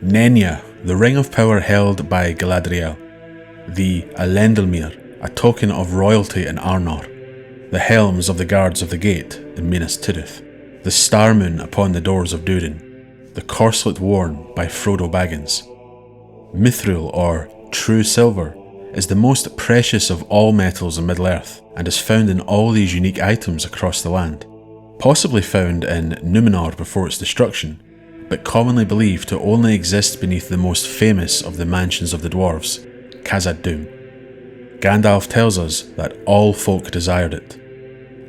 Nenya, the ring of power held by Galadriel. The Elendilmir, a token of royalty in Arnor. The helms of the guards of the gate in Minas Tirith. The star moon upon the doors of Durin. The corselet worn by Frodo Baggins. Mithril, or true silver, is the most precious of all metals in Middle-earth and is found in all these unique items across the land. Possibly found in Numenor before its destruction, but commonly believed to only exist beneath the most famous of the mansions of the dwarves, Khazad-dûm. Gandalf tells us that all folk desired it,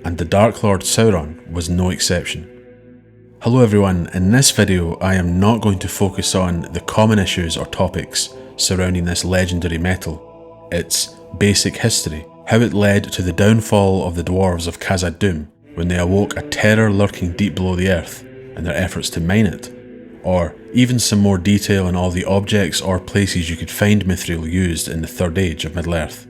and the Dark Lord Sauron was no exception. Hello everyone, in this video I am not going to focus on the common issues or topics surrounding this legendary metal, its basic history, how it led to the downfall of the dwarves of Khazad-dûm when they awoke a terror lurking deep below the earth in their efforts to mine it, or even some more detail on all the objects or places you could find mithril used in the Third Age of Middle-earth.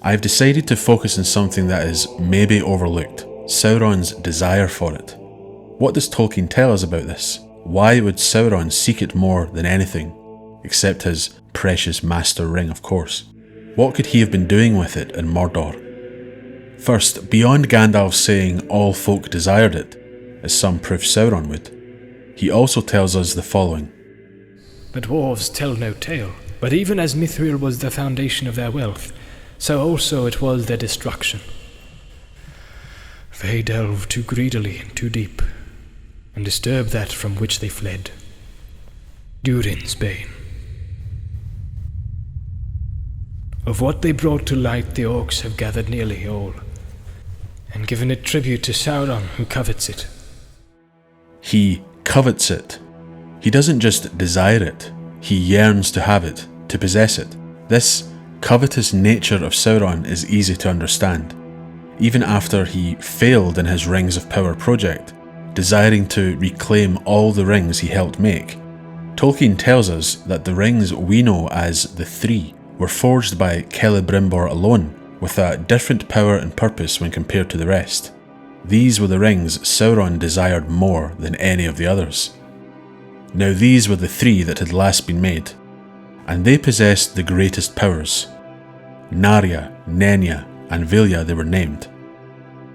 I've decided to focus on something that is maybe overlooked, Sauron's desire for it. What does Tolkien tell us about this? Why would Sauron seek it more than anything, except his precious Master Ring, of course? What could he have been doing with it in Mordor? First, beyond Gandalf saying all folk desired it, as some proof Sauron would, he also tells us the following. The dwarves tell no tale, but even as mithril was the foundation of their wealth, so also it was their destruction. They delve too greedily and too deep, and disturb that from which they fled. Durin's bane. Of what they brought to light the orcs have gathered nearly all, and given it tribute to Sauron who covets it. He covets it. He doesn't just desire it, he yearns to have it, to possess it. This covetous nature of Sauron is easy to understand. Even after he failed in his Rings of Power project, desiring to reclaim all the rings he helped make, Tolkien tells us that the rings we know as the Three were forged by Celebrimbor alone, with a different power and purpose when compared to the rest. These were the rings Sauron desired more than any of the others. Now these were the three that had last been made, and they possessed the greatest powers. Narya, Nenya, and Vilya they were named.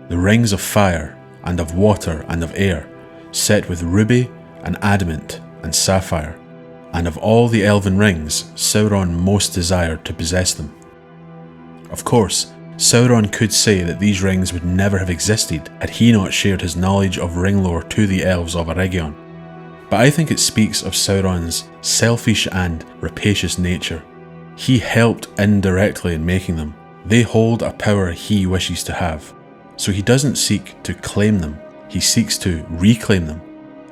The rings of fire, and of water, and of air, set with ruby, and adamant, and sapphire, and of all the elven rings, Sauron most desired to possess them. Of course, Sauron could say that these rings would never have existed had he not shared his knowledge of ring lore to the elves of Eregion. But I think it speaks of Sauron's selfish and rapacious nature. He helped indirectly in making them. They hold a power he wishes to have, so he doesn't seek to claim them, he seeks to reclaim them,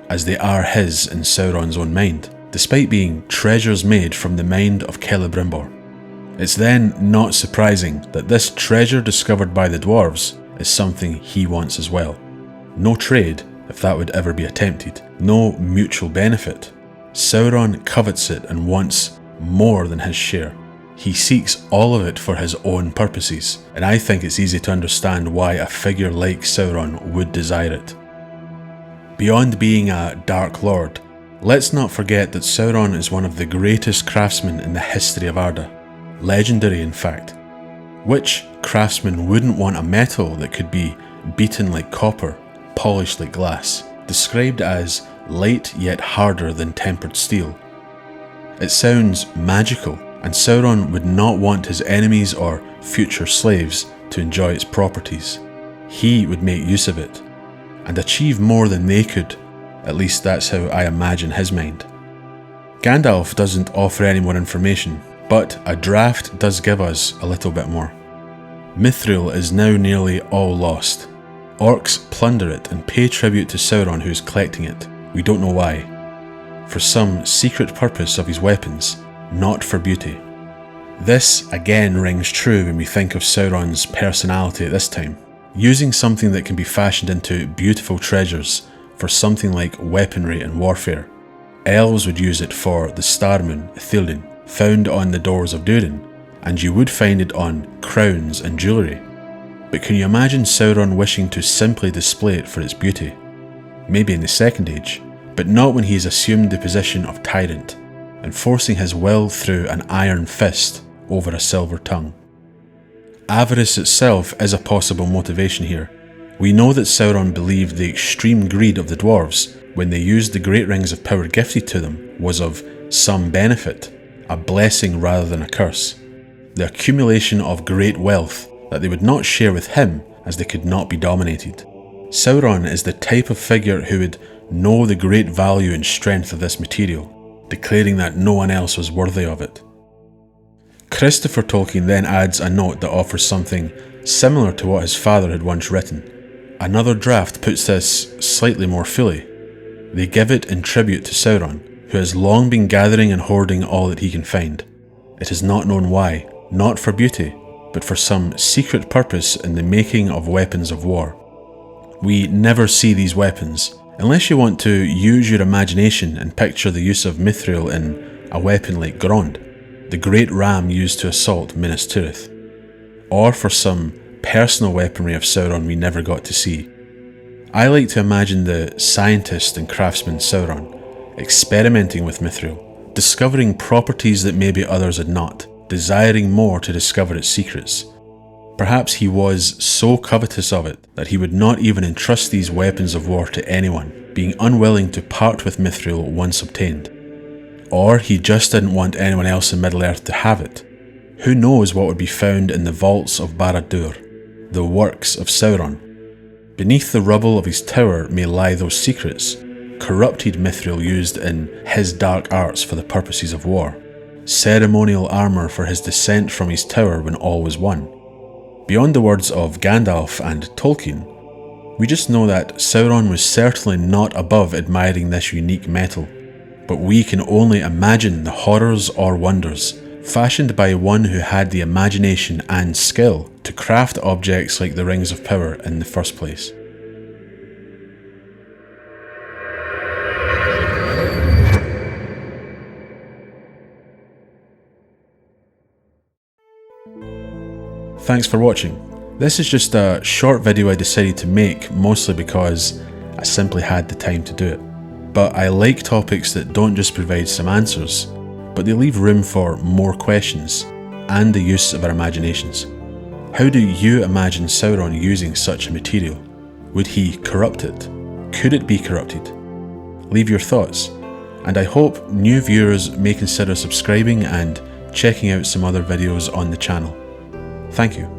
as they are his in Sauron's own mind, despite being treasures made from the mind of Celebrimbor. It's then not surprising that this treasure discovered by the dwarves is something he wants as well. No trade, if that would ever be attempted, no mutual benefit. Sauron covets it and wants more than his share. He seeks all of it for his own purposes, and I think it's easy to understand why a figure like Sauron would desire it. Beyond being a Dark Lord, let's not forget that Sauron is one of the greatest craftsmen in the history of Arda. Legendary, in fact. Which craftsman wouldn't want a metal that could be beaten like copper, polished like glass, described as light yet harder than tempered steel? It sounds magical, and Sauron would not want his enemies or future slaves to enjoy its properties. He would make use of it, and achieve more than they could. At least that's how I imagine his mind. Gandalf doesn't offer any more information, but a draft does give us a little bit more. Mithril is now nearly all lost. Orcs plunder it and pay tribute to Sauron who is collecting it. We don't know why. For some secret purpose of his weapons, not for beauty. This again rings true when we think of Sauron's personality at this time. Using something that can be fashioned into beautiful treasures for something like weaponry and warfare. Elves would use it for the star moon, Ithilien, found on the doors of Durin, and you would find it on crowns and jewellery. But can you imagine Sauron wishing to simply display it for its beauty? Maybe in the Second Age, but not when he has assumed the position of tyrant. and forcing his will through an iron fist over a silver tongue. Avarice itself is a possible motivation here. We know that Sauron believed the extreme greed of the dwarves when they used the great rings of power gifted to them was of some benefit, a blessing rather than a curse. The accumulation of great wealth that they would not share with him as they could not be dominated. Sauron is the type of figure who would know the great value and strength of this material, declaring that no one else was worthy of it. Christopher Tolkien then adds a note that offers something similar to what his father had once written. Another draft puts this slightly more fully. They give it in tribute to Sauron, who has long been gathering and hoarding all that he can find. It is not known why, not for beauty, but for some secret purpose in the making of weapons of war. We never see these weapons, unless you want to use your imagination and picture the use of Mithril in a weapon like Grond, the great ram used to assault Minas Tirith, or for some personal weaponry of Sauron we never got to see. I like to imagine the scientist and craftsman Sauron experimenting with Mithril, discovering properties that maybe others had not, desiring more to discover its secrets. Perhaps he was so covetous of it that he would not even entrust these weapons of war to anyone, being unwilling to part with Mithril once obtained. Or he just didn't want anyone else in Middle-earth to have it. Who knows what would be found in the vaults of Barad-dûr, the works of Sauron. Beneath the rubble of his tower may lie those secrets, corrupted Mithril used in his dark arts for the purposes of war, ceremonial armour for his descent from his tower when all was won. Beyond the words of Gandalf and Tolkien, we just know that Sauron was certainly not above admiring this unique metal, but we can only imagine the horrors or wonders fashioned by one who had the imagination and skill to craft objects like the Rings of Power in the first place. Thanks for watching. This is just a short video I decided to make, mostly because I simply had the time to do it. But I like topics that don't just provide some answers, but they leave room for more questions and the use of our imaginations. How do you imagine Sauron using such a material? Would he corrupt it? Could it be corrupted? Leave your thoughts, and I hope new viewers may consider subscribing and checking out some other videos on the channel. Thank you.